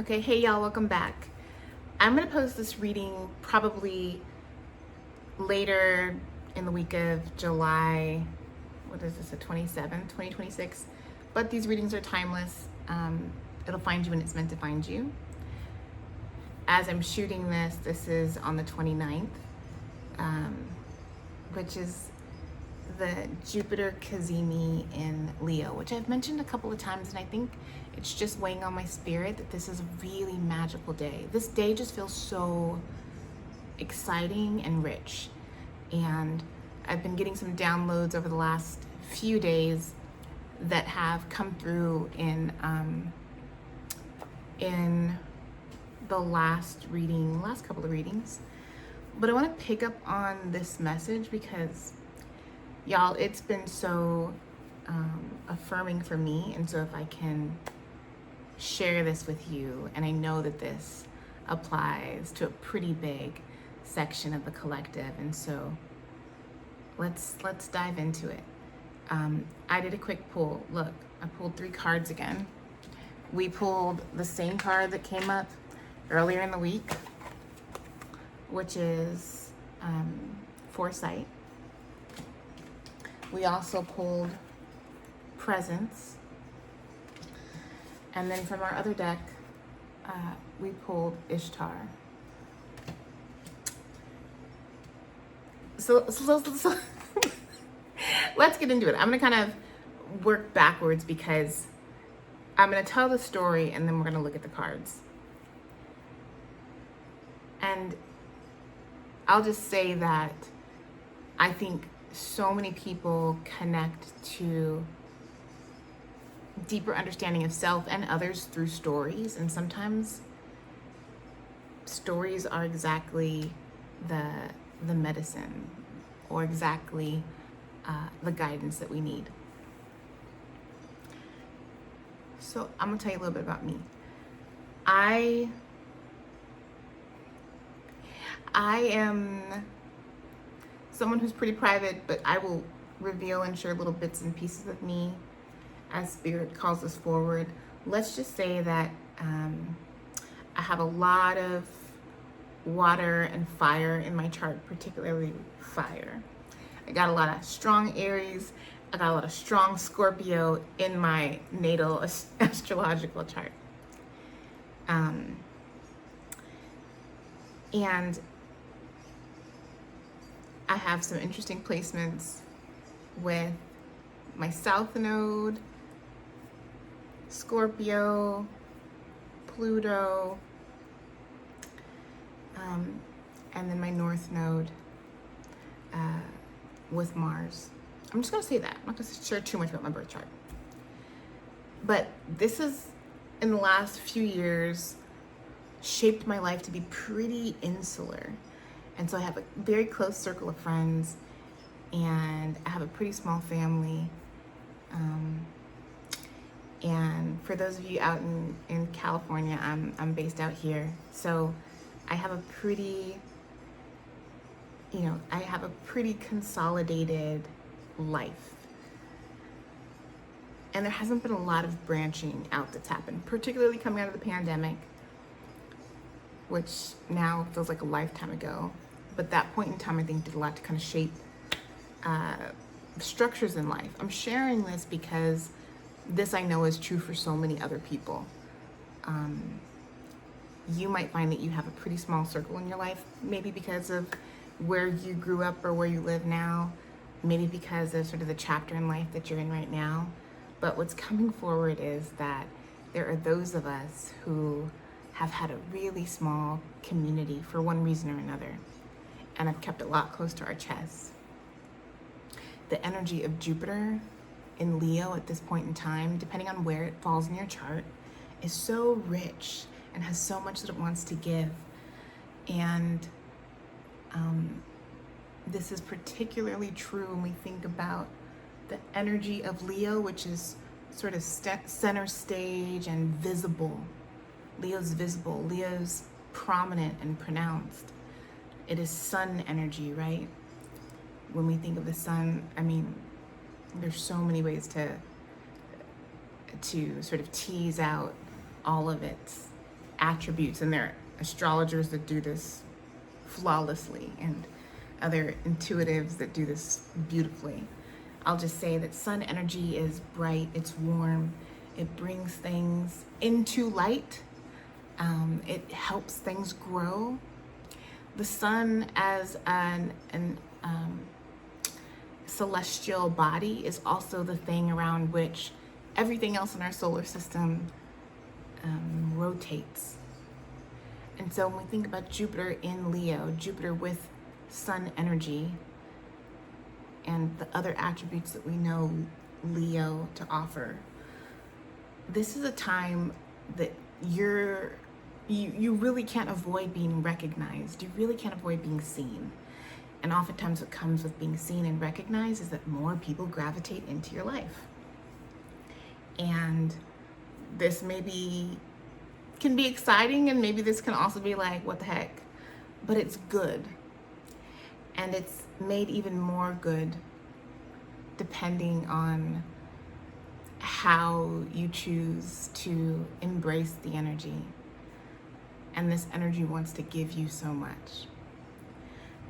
Okay, hey y'all, welcome back. I'm gonna post this reading probably later in the week of July, what is this, the 27th, 2026. But these readings are timeless. It'll find you when it's meant to find you. As I'm shooting this, this is on the 29th, which is the Jupiter Kazemi in Leo, which I've mentioned a couple of times, and I think it's just weighing on my spirit that this is a really magical day. This day just feels so exciting and rich, and I've been getting some downloads over the last few days that have come through in the last couple of readings. But I want to pick up on this message because, y'all, it's been so affirming for me. And so if I can share this with you, and I know that this applies to a pretty big section of the collective, and so let's dive into it. I did a quick pull. Look, I pulled 3 cards again. We pulled the same card that came up earlier in the week, which is foresight. We also pulled presence. And then from our other deck, we pulled Ishtar. So let's get into it. I'm gonna kind of work backwards because I'm gonna tell the story and then we're gonna look at the cards. And I'll just say that I think so many people connect to deeper understanding of self and others through stories, and sometimes stories are exactly the medicine or exactly the guidance that we need. So I'm gonna tell you a little bit about me. I am someone who's pretty private, but I will reveal and share little bits and pieces of me as spirit calls us forward. Let's just say that I have a lot of water and fire in my chart, particularly fire. I got a lot of strong Aries. I got a lot of strong Scorpio in my natal astrological chart. And I have some interesting placements with my South Node, Scorpio, Pluto, and then my North Node with Mars. I'm just gonna say that. I'm not gonna share too much about my birth chart. But this is, in the last few years, shaped my life to be pretty insular. And so I have a very close circle of friends, and I have a pretty small family. And for those of you out in California, I'm based out here. So I have a pretty, I have a pretty consolidated life. And there hasn't been a lot of branching out that's happened, particularly coming out of the pandemic, which now feels like a lifetime ago. But that point in time, I think, did a lot to kind of shape structures in life. I'm sharing this because this I know is true for so many other people. You might find that you have a pretty small circle in your life, maybe because of where you grew up or where you live now, maybe because of sort of the chapter in life that you're in right now. But what's coming forward is that there are those of us who have had a really small community for one reason or another, and have kept a lot close to our chests. The energy of Jupiter in Leo at this point in time, depending on where it falls in your chart, is so rich and has so much that it wants to give. And this is particularly true when we think about the energy of Leo, which is sort of center stage and visible. Leo's visible. Leo's prominent and pronounced. It is sun energy, right? When we think of the sun, I mean, there's so many ways to sort of tease out all of its attributes, and there are astrologers that do this flawlessly and other intuitives that do this beautifully. I'll just say that sun energy is bright, it's warm, it brings things into light, it helps things grow. The sun as an celestial body is also the thing around which everything else in our solar system rotates. And so when we think about Jupiter in Leo, Jupiter with sun energy and the other attributes that we know Leo to offer, this is a time that you really can't avoid being recognized. You really can't avoid being seen. And oftentimes what comes with being seen and recognized is that more people gravitate into your life. And this can be exciting, and maybe this can also be like, what the heck? But it's good. And it's made even more good depending on how you choose to embrace the energy. And this energy wants to give you so much.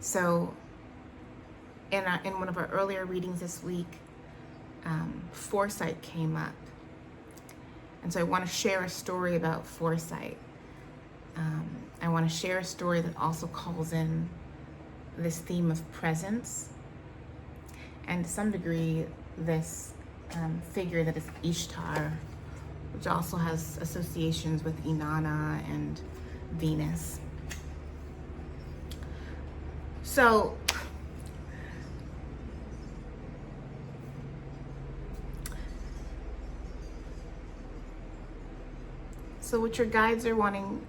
So in one of our earlier readings this week, foresight came up. And so I want to share a story about foresight. I want to share a story that also calls in this theme of presence, and to some degree this figure that is Ishtar, which also has associations with Inanna and Venus. So what your guides are wanting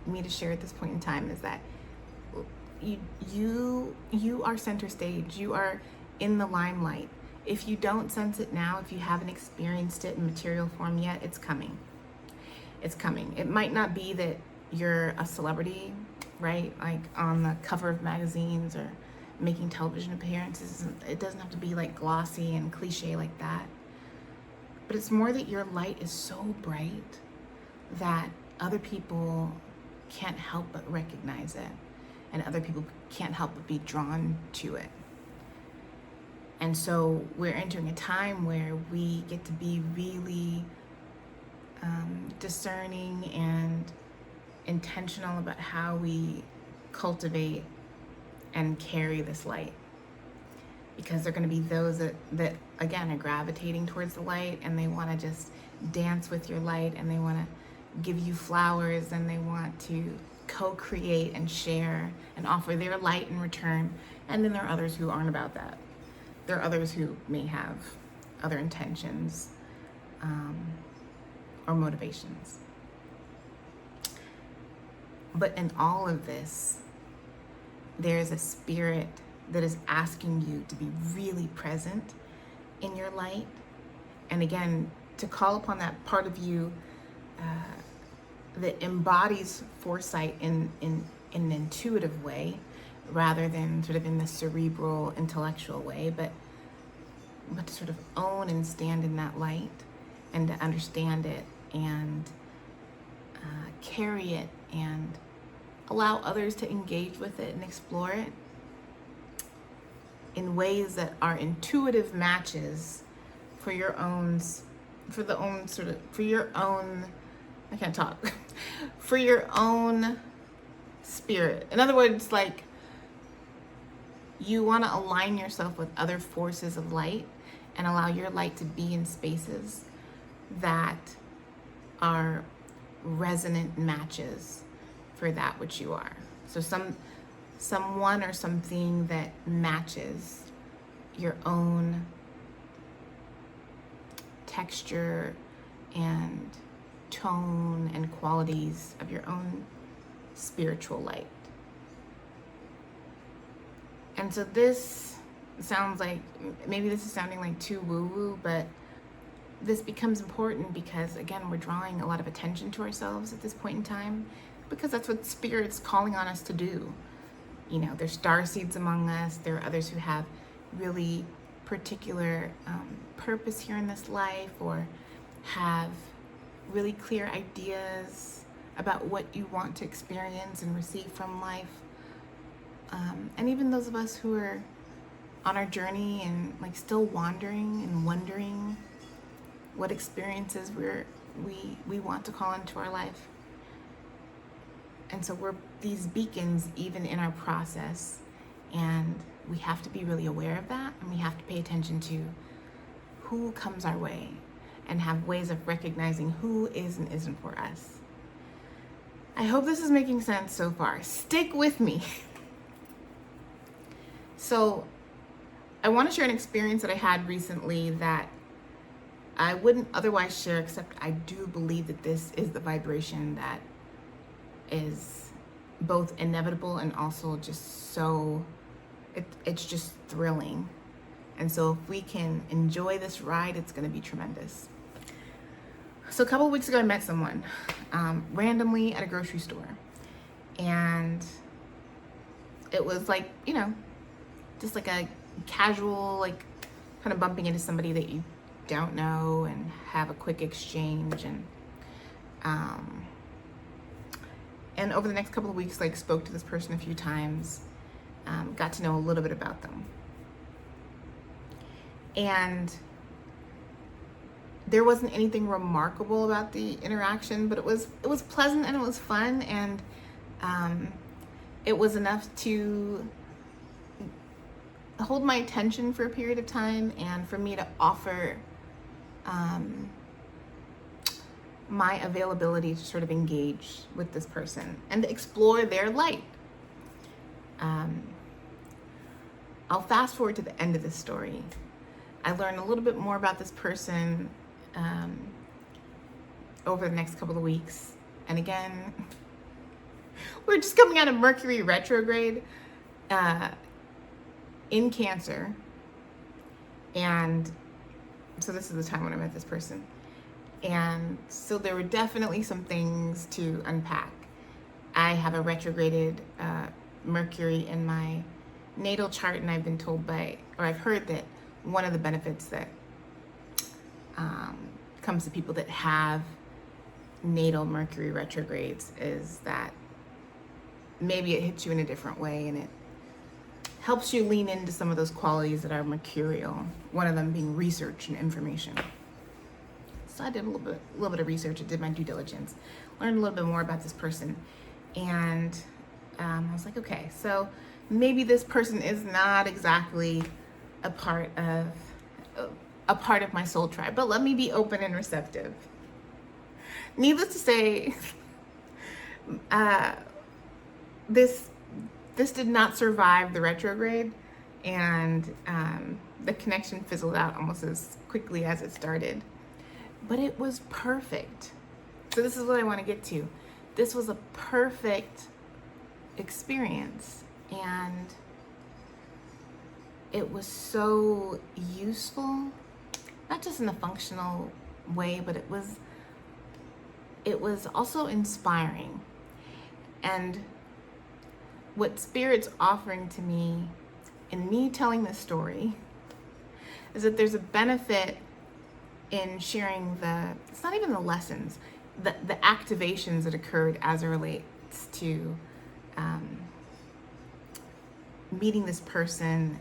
me to share at this point in time is that you are center stage. You are in the limelight. If you don't sense it now, if you haven't experienced it in material form yet, it's coming. It's coming. It might not be that you're a celebrity, right? Like on the cover of magazines or making television appearances. It doesn't have to be like glossy and cliche like that. But it's more that your light is so bright that other people can't help but recognize it, and other people can't help but be drawn to it. And so we're entering a time where we get to be really discerning and intentional about how we cultivate and carry this light. Because there are going to be those that again are gravitating towards the light, and they want to just dance with your light, and they want to give you flowers, and they want to co-create and share and offer their light in return. And then there are others who aren't about that. There are others who may have other intentions or motivations. But in all of this, there's a spirit that is asking you to be really present in your light. And again, to call upon that part of you that embodies foresight in an intuitive way, rather than sort of in the cerebral, intellectual way, but to sort of own and stand in that light, and to understand it and carry it and allow others to engage with it and explore it in ways that are intuitive matches for your own spirit. In other words, like, you want to align yourself with other forces of light and allow your light to be in spaces that are resonant matches for that which you are. So someone or something that matches your own texture and tone and qualities of your own spiritual light. And so this sounds like, maybe this is sounding like too woo-woo, but this becomes important because, again, we're drawing a lot of attention to ourselves at this point in time, because that's what Spirit's calling on us to do. You know, there's starseeds among us. There are others who have really particular purpose here in this life, or have really clear ideas about what you want to experience and receive from life. And even those of us who are on our journey and like still wandering and wondering what experiences we want to call into our life. And so we're these beacons even in our process, and we have to be really aware of that, and we have to pay attention to who comes our way and have ways of recognizing who is and isn't for us. I hope this is making sense so far. Stick with me. So I want to share an experience that I had recently that I wouldn't otherwise share, except I do believe that this is the vibration that is both inevitable and also just so, it's just thrilling. And so if we can enjoy this ride, it's going to be tremendous. So a couple of weeks ago, I met someone randomly at a grocery store. And it was like, you know, just like a casual, like kind of bumping into somebody that you don't know and have a quick exchange. And over the next couple of weeks, like spoke to this person a few times, got to know a little bit about them. And there wasn't anything remarkable about the interaction, but it was pleasant and it was fun, and it was enough to hold my attention for a period of time and for me to offer my availability to sort of engage with this person and to explore their light. I'll fast forward to the end of this story. I learned a little bit more about this person over the next couple of weeks. And again, we're just coming out of Mercury retrograde in Cancer. And so this is the time when I met this person. And so there were definitely some things to unpack. I have a retrograded Mercury in my natal chart, and I've been told I've heard that one of the benefits that comes to people that have natal Mercury retrogrades is that maybe it hits you in a different way, and it helps you lean into some of those qualities that are mercurial, one of them being research and information. So I did a little bit of research. I did my due diligence, learned a little bit more about this person, and I was like, okay, so maybe this person is not exactly a part of my soul tribe, but let me be open and receptive. Needless to say, this did not survive the retrograde, and the connection fizzled out almost as quickly as it started. But it was perfect. So this is what I want to get to. This was a perfect experience, and it was so useful, not just in a functional way, but it was also inspiring. And what Spirit's offering to me in me telling this story is that there's a benefit in sharing it's not even the lessons, the activations that occurred as it relates to meeting this person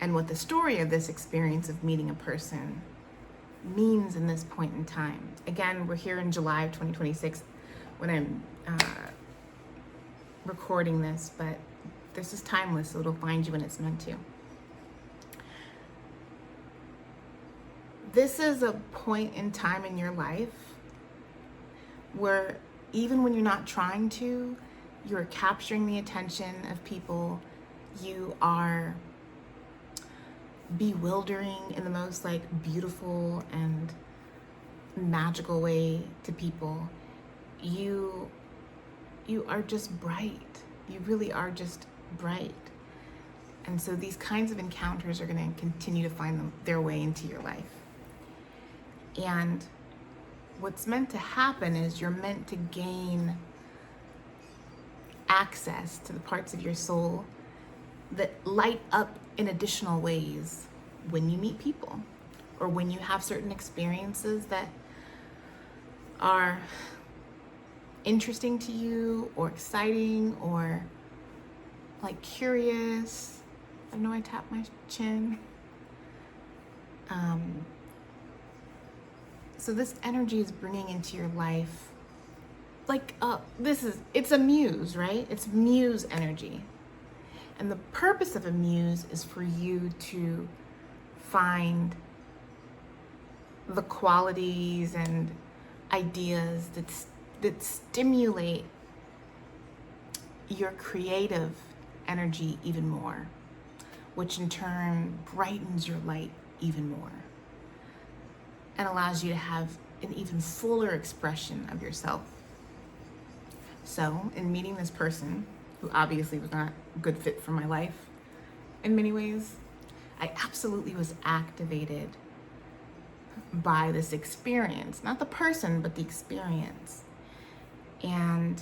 and what the story of this experience of meeting a person means in this point in time. Again, we're here in July of 2026 when I'm recording this, but this is timeless, so it'll find you when it's meant to. This is a point in time in your life where even when you're not trying to, you're capturing the attention of people. You are bewildering in the most like beautiful and magical way to people. You are just bright. You really are just bright. And so these kinds of encounters are going to continue to find their way into your life. And what's meant to happen is you're meant to gain access to the parts of your soul that light up in additional ways when you meet people, or when you have certain experiences that are interesting to you or exciting or like curious. I know I tapped my chin. So this energy is bringing into your life, like, it's a muse, right? It's muse energy. And the purpose of a muse is for you to find the qualities and ideas that stimulate your creative energy even more, which in turn brightens your light even more and allows you to have an even fuller expression of yourself. So in meeting this person, who obviously was not a good fit for my life in many ways, I absolutely was activated by this experience, not the person, but the experience. And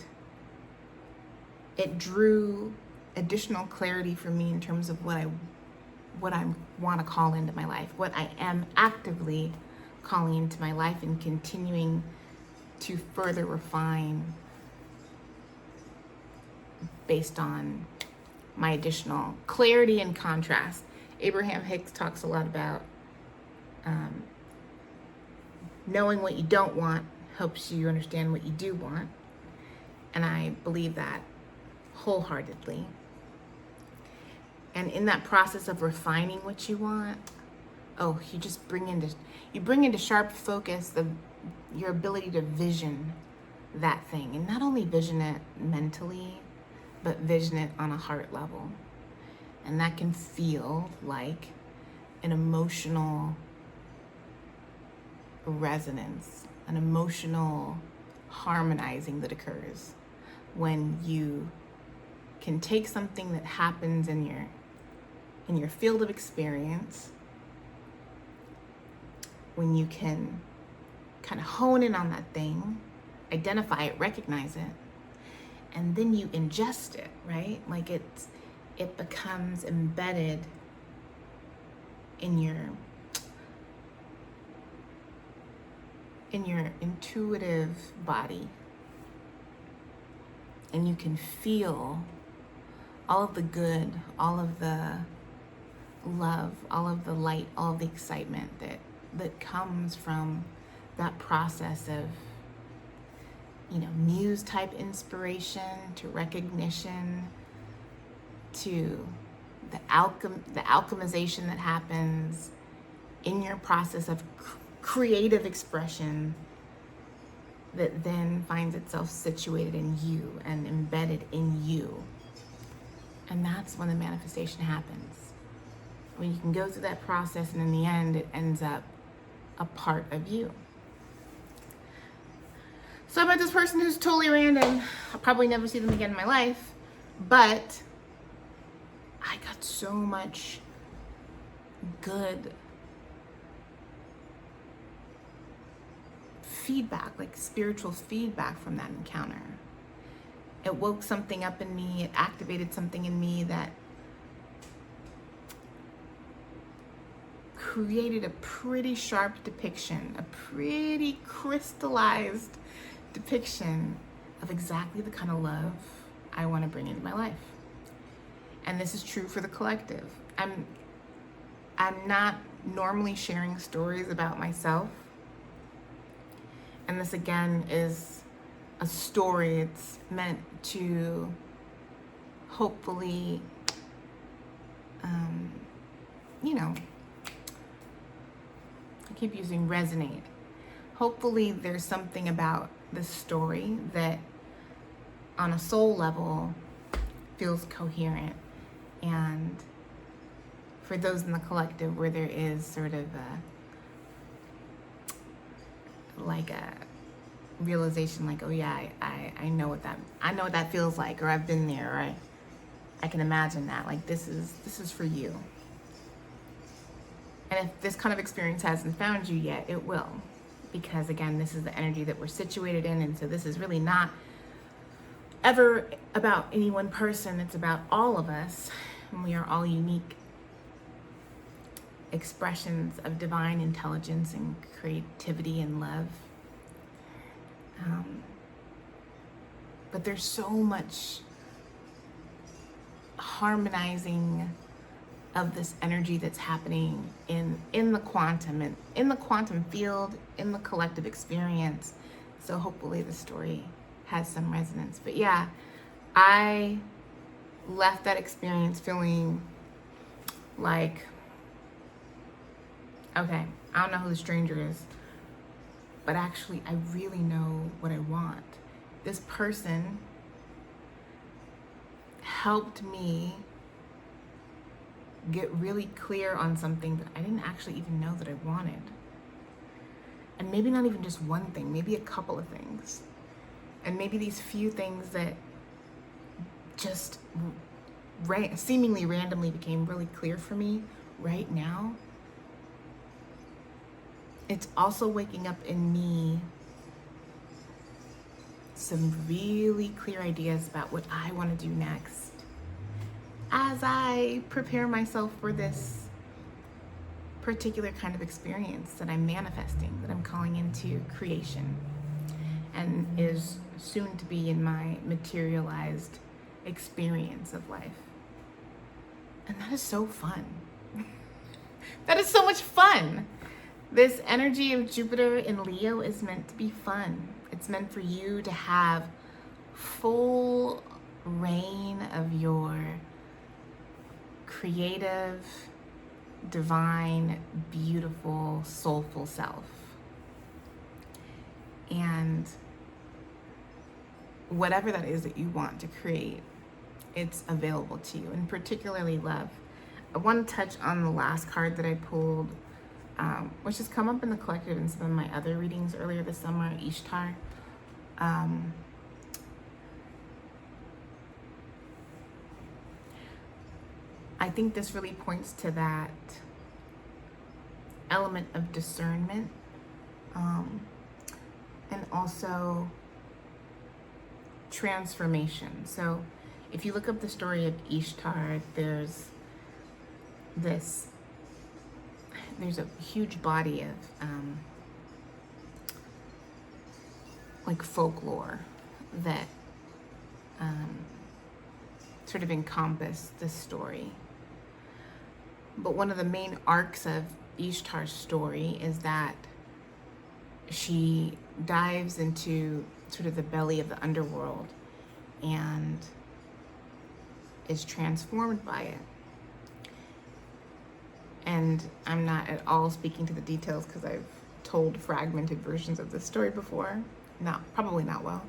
it drew additional clarity for me in terms of what I want to call into my life, what I am actively calling into my life and continuing to further refine based on my additional clarity and contrast. Abraham Hicks talks a lot about knowing what you don't want helps you understand what you do want. And I believe that wholeheartedly. And in that process of refining what you want, you just bring into sharp focus your ability to vision that thing. And not only vision it mentally, but vision it on a heart level. And that can feel like an emotional resonance, an emotional harmonizing that occurs when you can take something that happens in your field of experience, when you can kind of hone in on that thing, identify it, recognize it, and then you ingest it, right? Like it becomes embedded in your intuitive body, and you can feel all of the good, all of the love, all of the light, all of the excitement that comes from that process of, muse type inspiration to recognition to the alchemization that happens in your process of creative expression that then finds itself situated in you and embedded in you. And that's when the manifestation happens. When you can go through that process and in the end it ends up a part of you. So I met this person who's totally random. I'll probably never see them again in my life, but I got so much good feedback, like spiritual feedback from that encounter. It woke something up in me. It activated something in me that created a pretty sharp depiction, a pretty crystallized depiction of exactly the kind of love I want to bring into my life. And this is true for the collective. I'm not normally sharing stories about myself. And this again is a story. It's meant to hopefully, I keep using resonate. Hopefully there's something about this story that on a soul level feels coherent. And for those in the collective where there is sort of a realization like, oh yeah, I know what that feels like, or I've been there, or I can imagine that. Like this is for you. And if this kind of experience hasn't found you yet, it will. Because again, this is the energy that we're situated in, and so this is really not ever about any one person. It's about all of us, and we are all unique expressions of divine intelligence and creativity and love. but there's so much harmonizing of this energy that's happening in the quantum and in the quantum field, in the collective experience. So hopefully the story has some resonance. But yeah, I left that experience feeling like, okay, I don't know who the stranger is, but actually I really know what I want. This person helped me get really clear on something that I didn't actually even know that I wanted. And maybe not even just one thing, maybe a couple of things. And maybe these few things that just seemingly randomly became really clear for me right now. It's also waking up in me some really clear ideas about what I want to do next as I prepare myself for this particular kind of experience that I'm manifesting, that I'm calling into creation, and is soon to be in my materialized experience of life. And that is so fun. That is so much fun. This energy of Jupiter in Leo is meant to be fun. It's meant for you to have full reign of your creative, divine, beautiful, soulful self. And whatever that is that you want to create, it's available to you, and particularly love. I want to touch on the last card that I pulled, which has come up in the collective in some of my other readings earlier this summer, Ishtar. I think this really points to that element of discernment, and also transformation. So if you look up the story of Ishtar, there's a huge body of like folklore that sort of encompass this story. But one of the main arcs of Ishtar's story is that she dives into sort of the belly of the underworld and is transformed by it. And I'm not at all speaking to the details because I've told fragmented versions of this story before. Probably not well.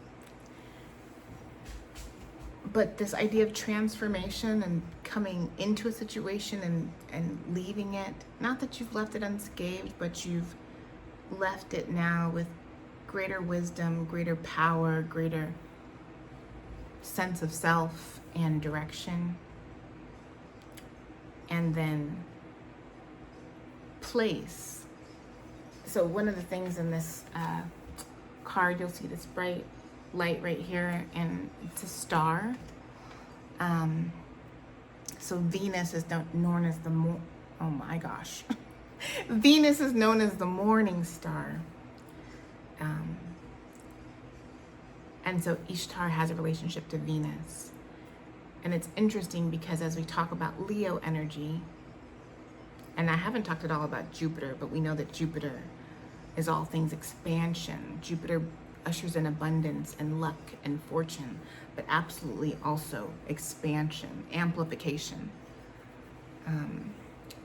But this idea of transformation and coming into a situation and leaving it, not that you've left it unscathed, but you've left it now with greater wisdom, greater power, greater sense of self and direction. And then place. So one of the things in this card, you'll see this bright light right here, and it's a star. So Venus is known as the oh my gosh. Venus is known as the morning star. And so Ishtar has a relationship to Venus. And it's interesting because as we talk about Leo energy, and I haven't talked at all about Jupiter, but we know that Jupiter is all things expansion. Jupiter ushers in abundance and luck and fortune, but absolutely also expansion, amplification.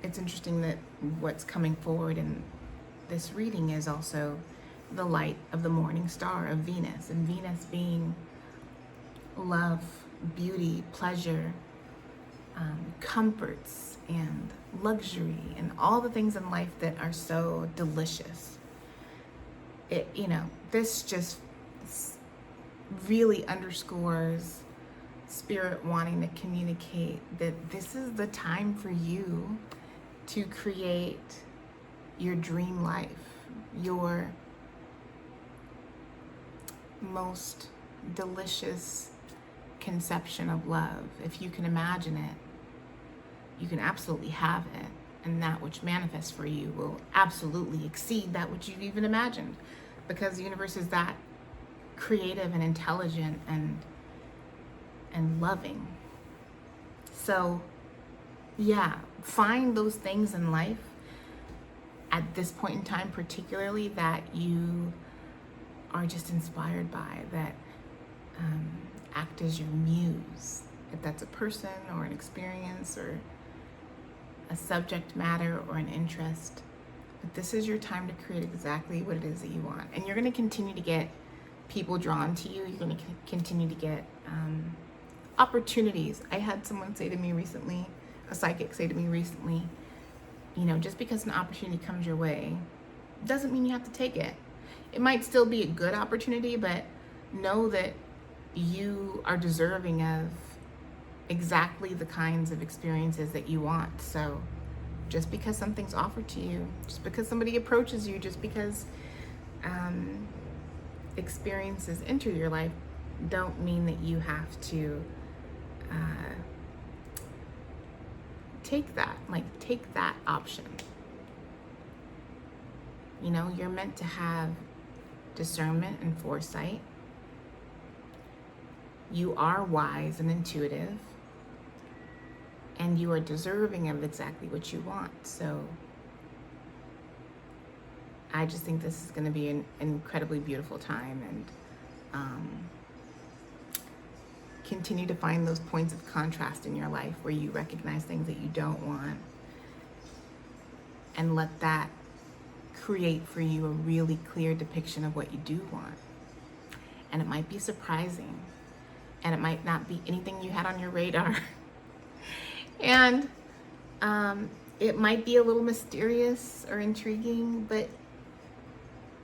It's interesting that what's coming forward in this reading is also the light of the morning star of Venus, and Venus being love, beauty, pleasure, comforts, and luxury, and all the things in life that are so delicious. This just really underscores Spirit wanting to communicate that this is the time for you to create your dream life, your most delicious conception of love. If you can imagine it, you can absolutely have it, and that which manifests for you will absolutely exceed that which you've even imagined, because the universe is that creative and intelligent and loving. So yeah, find those things in life at this point in time, particularly, that you are just inspired by, that act as your muse. If that's a person or an experience or a subject matter or an interest. But this is your time to create exactly what it is that you want. And you're going to continue to get people drawn to you. You're going to continue to get opportunities. I had someone say to me recently, a psychic say to me recently, you know, just because an opportunity comes your way doesn't mean you have to take it. It might still be a good opportunity, but know that you are deserving of exactly the kinds of experiences that you want. So just because something's offered to you, just because somebody approaches you, just because experiences enter your life, don't mean that you have to take that option. You know, you're meant to have discernment and foresight. You are wise and intuitive, and you are deserving of exactly what you want. So I just think this is going to be an incredibly beautiful time, and continue to find those points of contrast in your life where you recognize things that you don't want, and let that create for you a really clear depiction of what you do want. And it might be surprising, and it might not be anything you had on your radar. And it might be a little mysterious or intriguing, but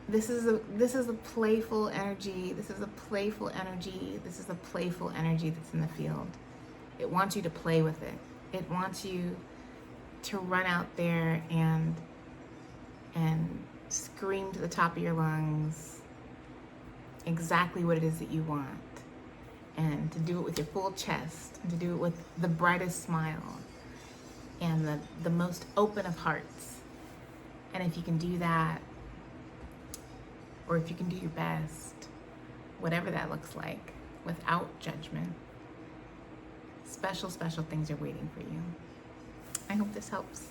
this is a playful energy. This is a playful energy. This is a playful energy that's in the field. It wants you to play with it. It wants you to run out there and scream to the top of your lungs exactly what it is that you want, and to do it with your full chest, and to do it with the brightest smile and the most open of hearts. And if you can do that, or if you can do your best, whatever that looks like, without judgment, special things are waiting for you. I hope this helps.